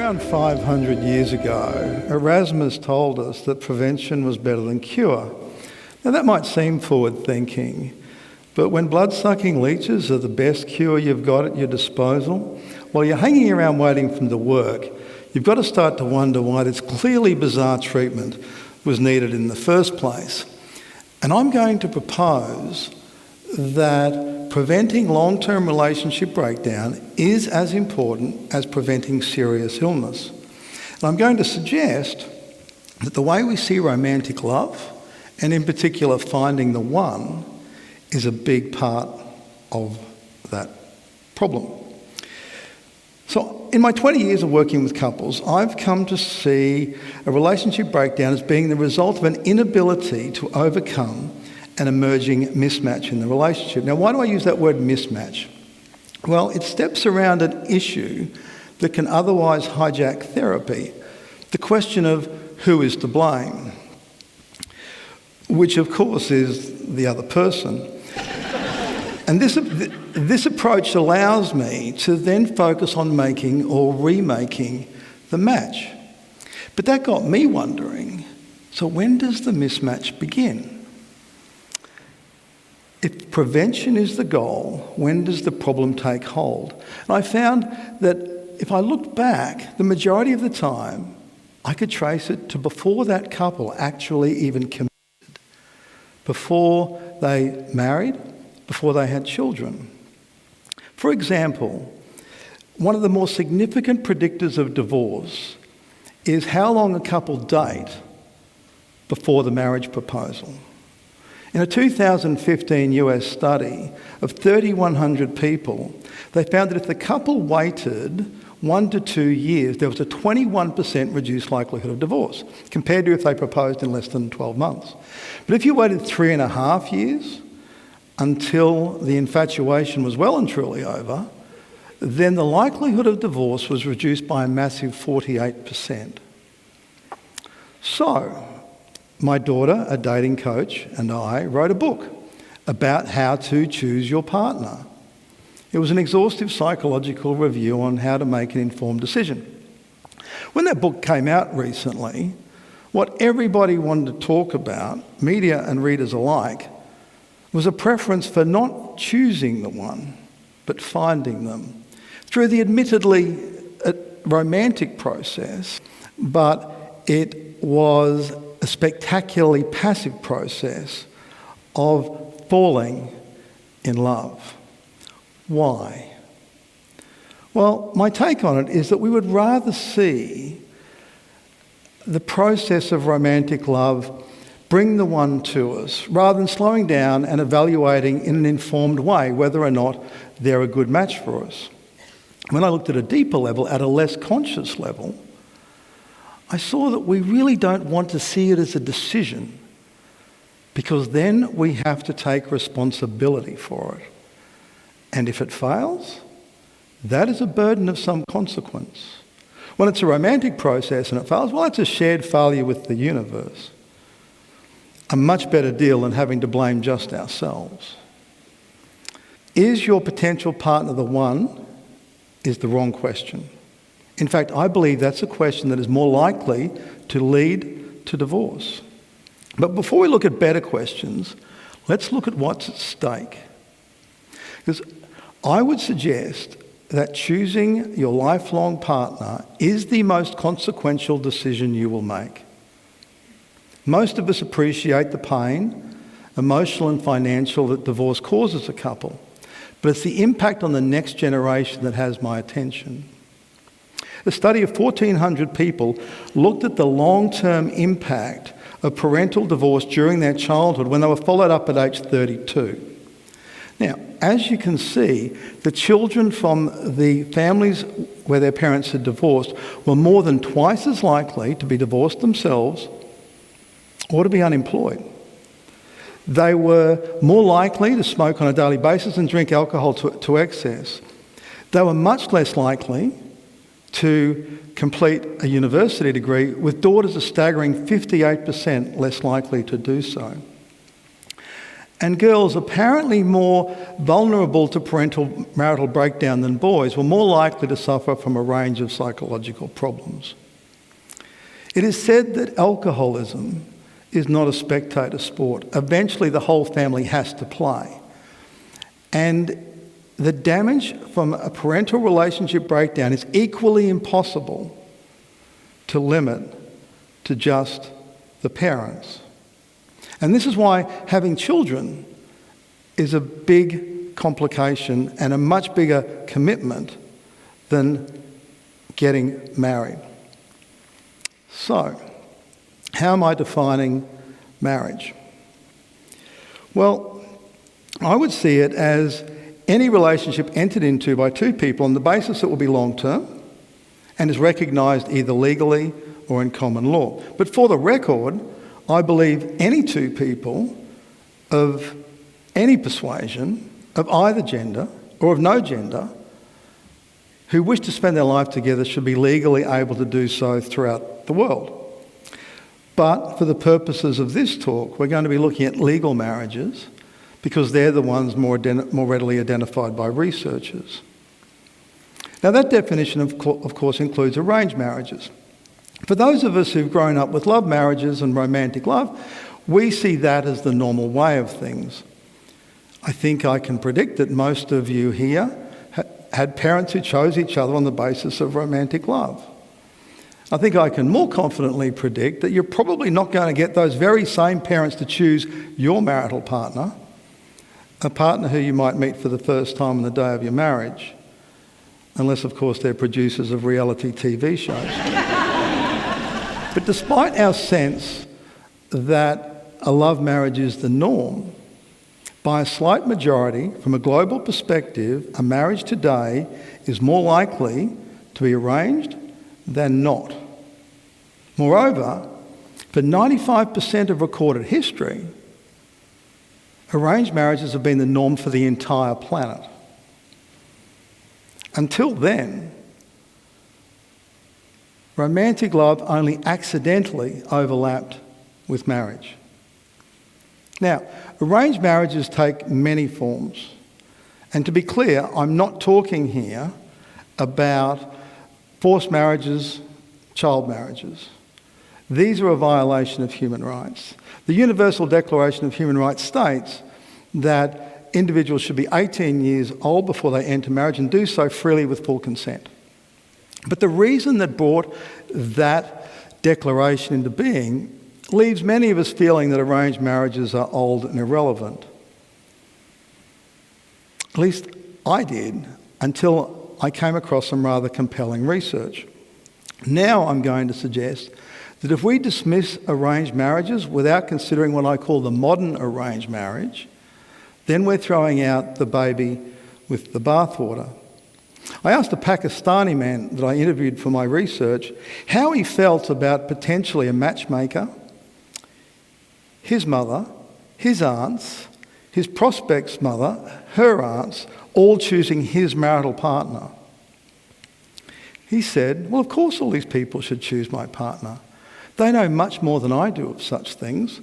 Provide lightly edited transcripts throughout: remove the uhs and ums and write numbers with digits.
Around 500 years ago, Erasmus told us that prevention was better than cure. Now that might seem forward-thinking, but when blood-sucking leeches are the best cure you've got at your disposal, while you're hanging around waiting for them to work, you've got to start to wonder why this clearly bizarre treatment was needed in the first place. And I'm going to propose that preventing long-term relationship breakdown is as important as preventing serious illness. And I'm going to suggest that the way we see romantic love, and in particular finding the one, is a big part of that problem. So in my 20 years of working with couples, I've come to see a relationship breakdown as being the result of an inability to overcome an emerging mismatch in the relationship. Now, why do I use that word mismatch? Well, it steps around an issue that can otherwise hijack therapy, the question of who is to blame, which of course is the other person. And this approach allows me to then focus on making or remaking the match. But that got me wondering, so when does the mismatch begin? If prevention is the goal, when does the problem take hold? And I found that if I looked back, the majority of the time, I could trace it to before that couple actually even committed, before they married, before they had children. For example, one of the more significant predictors of divorce is how long a couple date before the marriage proposal. In a 2015 US study of 3,100 people, they found that if the couple waited 1 to 2 years, there was a 21% reduced likelihood of divorce, compared to if they proposed in less than 12 months. But if you waited 3.5 years until the infatuation was well and truly over, then the likelihood of divorce was reduced by a massive 48%. So, my daughter, a dating coach, and I wrote a book about how to choose your partner. It was an exhaustive psychological review on how to make an informed decision. When that book came out recently, what everybody wanted to talk about, media and readers alike, was a preference for not choosing the one, but finding them through the admittedly romantic process, but it was a spectacularly passive process of falling in love. Why? Well, my take on it is that we would rather see the process of romantic love bring the one to us, rather than slowing down and evaluating in an informed way whether or not they're a good match for us. When I looked at a deeper level, at a less conscious level, I saw that we really don't want to see it as a decision, because then we have to take responsibility for it. And if it fails, that is a burden of some consequence. When it's a romantic process and it fails, well, it's a shared failure with the universe. A much better deal than having to blame just ourselves. Is your potential partner the one? Is the wrong question. In fact, I believe that's a question that is more likely to lead to divorce. But before we look at better questions, let's look at what's at stake. Because I would suggest that choosing your lifelong partner is the most consequential decision you will make. Most of us appreciate the pain, emotional and financial, that divorce causes a couple, but it's the impact on the next generation that has my attention. A study of 1,400 people looked at the long-term impact of parental divorce during their childhood when they were followed up at age 32. Now, as you can see, the children from the families where their parents had divorced were more than twice as likely to be divorced themselves or to be unemployed. They were more likely to smoke on a daily basis and drink alcohol to excess. They were much less likely to complete a university degree, with daughters a staggering 58% less likely to do so. And girls, apparently more vulnerable to parental marital breakdown than boys, were more likely to suffer from a range of psychological problems. It is said that alcoholism is not a spectator sport. Eventually the whole family has to play. And the damage from a parental relationship breakdown is equally impossible to limit to just the parents. And this is why having children is a big complication and a much bigger commitment than getting married. So, how am I defining marriage? Well, I would see it as any relationship entered into by two people on the basis it will be long-term and is recognised either legally or in common law. But for the record, I believe any two people of any persuasion, of either gender or of no gender, who wish to spend their life together should be legally able to do so throughout the world. But for the purposes of this talk, we're going to be looking at legal marriages because they're the ones more readily identified by researchers. Now that definition of course includes arranged marriages. For those of us who've grown up with love marriages and romantic love, we see that as the normal way of things. I think I can predict that most of you here had parents who chose each other on the basis of romantic love. I think I can more confidently predict that you're probably not going to get those very same parents to choose your marital partner, a partner who you might meet for the first time on the day of your marriage, unless of course they're producers of reality TV shows. But despite our sense that a love marriage is the norm, by a slight majority, from a global perspective, a marriage today is more likely to be arranged than not. Moreover, for 95% of recorded history, arranged marriages have been the norm for the entire planet. Until then, romantic love only accidentally overlapped with marriage. Now, arranged marriages take many forms. And to be clear, I'm not talking here about forced marriages, child marriages. These are a violation of human rights. The Universal Declaration of Human Rights states that individuals should be 18 years old before they enter marriage and do so freely with full consent. But the reason that brought that declaration into being leaves many of us feeling that arranged marriages are old and irrelevant. At least I did, until I came across some rather compelling research. Now I'm going to suggest that if we dismiss arranged marriages without considering what I call the modern arranged marriage, then we're throwing out the baby with the bathwater. I asked a Pakistani man that I interviewed for my research how he felt about potentially a matchmaker, his mother, his aunts, his prospect's mother, her aunts, all choosing his marital partner. He said, well, of course all these people should choose my partner. They know much more than I do of such things.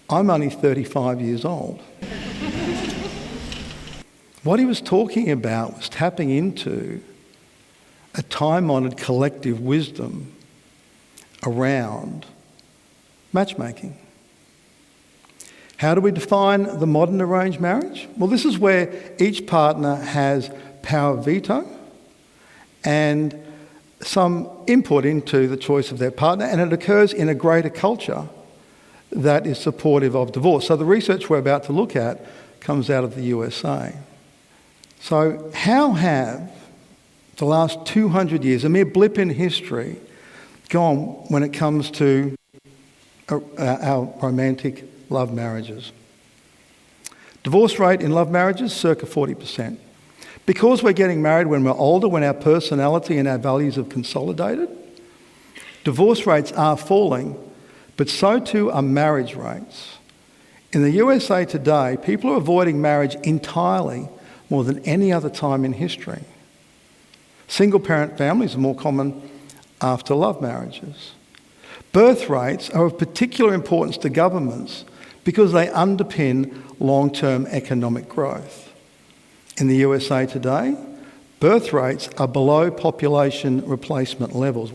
I'm only 35 years old. What he was talking about was tapping into a time-honoured collective wisdom around matchmaking. How do we define the modern arranged marriage? Well, this is where each partner has power of veto and some input into the choice of their partner, and it occurs in a greater culture that is supportive of divorce. So the research we're about to look at comes out of the USA. So how have the last 200 years, a mere blip in history, gone when it comes to our romantic love marriages? Divorce rate in love marriages, circa 40%. Because we're getting married when we're older, when our personality and our values have consolidated, divorce rates are falling, but so too are marriage rates. In the USA today, people are avoiding marriage entirely more than any other time in history. Single-parent families are more common after love marriages. Birth rates are of particular importance to governments because they underpin long-term economic growth. In the USA today, birth rates are below population replacement levels.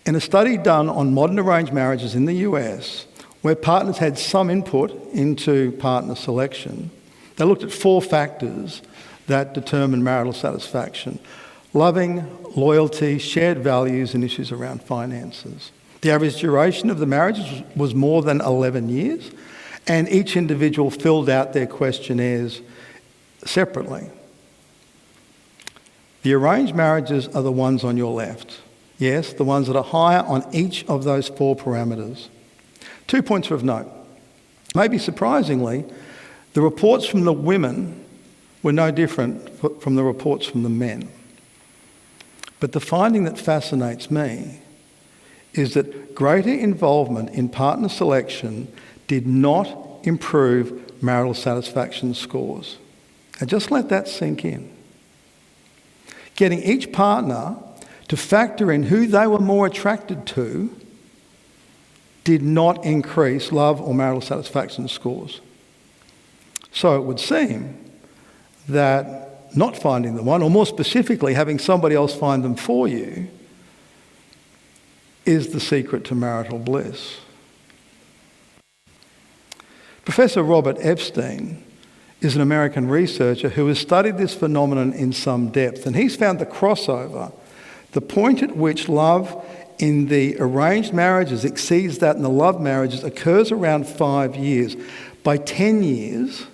In a study done on modern arranged marriages in the US, where partners had some input into partner selection, they looked at 4 factors that determine marital satisfaction: loving, loyalty, shared values, and issues around finances. The average duration of the marriages was more than 11 years, and each individual filled out their questionnaires separately. The arranged marriages are the ones on your left. Yes, the ones that are higher on each of those 4 parameters. 2 points of note. Maybe surprisingly, the reports from the women were no different from the reports from the men. But the finding that fascinates me is that greater involvement in partner selection did not improve marital satisfaction scores. And just let that sink in. Getting each partner to factor in who they were more attracted to did not increase love or marital satisfaction scores. So it would seem that not finding the one, or more specifically having somebody else find them for you, is the secret to marital bliss. Professor Robert Epstein is an American researcher who has studied this phenomenon in some depth, and he's found the crossover, the point at which love in the arranged marriages exceeds that in the love marriages, occurs around 5 years. By 10 years,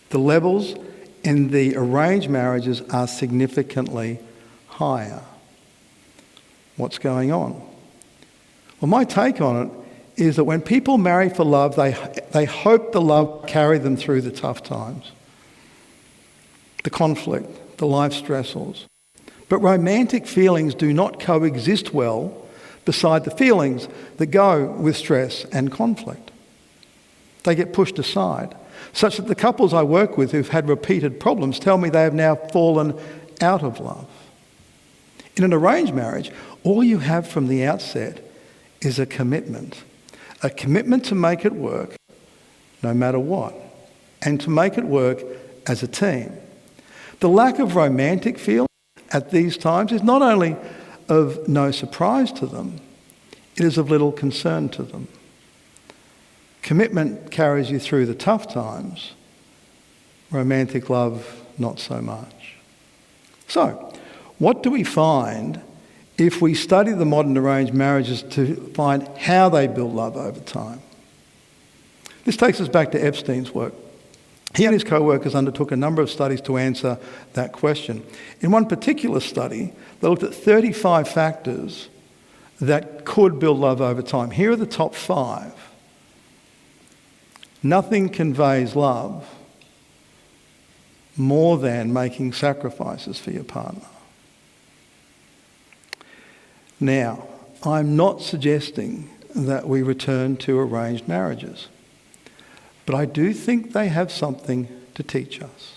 the levels in the arranged marriages are significantly higher. What's going on? Well, my take on it is that when people marry for love, they hope the love will carry them through the tough times, the conflict, the life stressors. But romantic feelings do not coexist well beside the feelings that go with stress and conflict. They get pushed aside, such that the couples I work with who've had repeated problems tell me they have now fallen out of love. In an arranged marriage, all you have from the outset is a commitment to make it work no matter what, and to make it work as a team. The lack of romantic feeling at these times is not only of no surprise to them, it is of little concern to them. Commitment carries you through the tough times, romantic love not so much. So, what do we find if we study the modern arranged marriages to find how they build love over time? This takes us back to Epstein's work. He and his co-workers undertook a number of studies to answer that question. In one particular study, they looked at 35 factors that could build love over time. Here are the top 5. Nothing conveys love more than making sacrifices for your partner. Now, I'm not suggesting that we return to arranged marriages, but I do think they have something to teach us.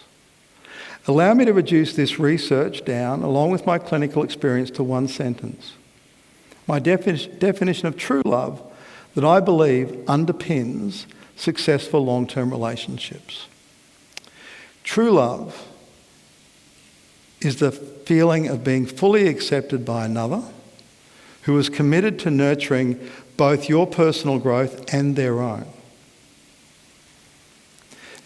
Allow me to reduce this research down, along with my clinical experience, to one sentence. My definition of true love that I believe underpins successful long-term relationships. True love is the feeling of being fully accepted by another who is committed to nurturing both your personal growth and their own.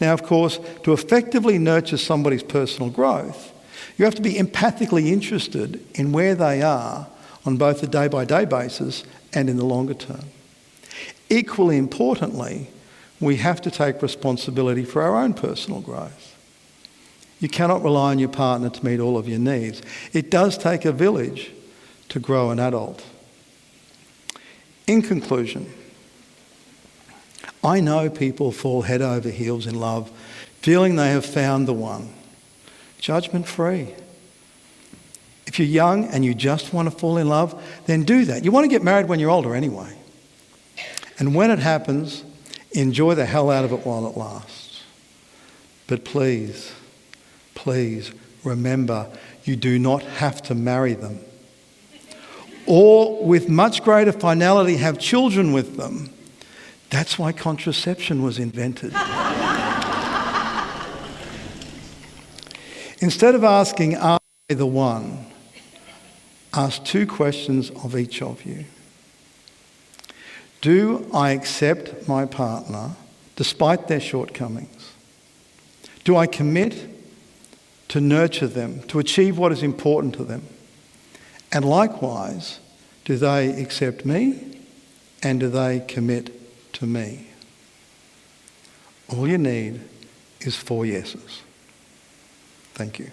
Now, of course, to effectively nurture somebody's personal growth, you have to be empathically interested in where they are on both a day-by-day basis and in the longer term. Equally importantly, we have to take responsibility for our own personal growth. You cannot rely on your partner to meet all of your needs. It does take a village to grow an adult. In conclusion, I know people fall head over heels in love, feeling they have found the one. Judgment-free. If you're young and you just want to fall in love, then do that. You want to get married when you're older anyway. And when it happens, enjoy the hell out of it while it lasts. But please, please remember, you do not have to marry them. Or with much greater finality, have children with them. That's why contraception was invented. Instead of asking, are they the one? Ask 2 questions of each of you. Do I accept my partner despite their shortcomings? Do I commit to nurture them, to achieve what is important to them? And likewise, do they accept me and do they commit to me? All you need is 4 yeses. Thank you.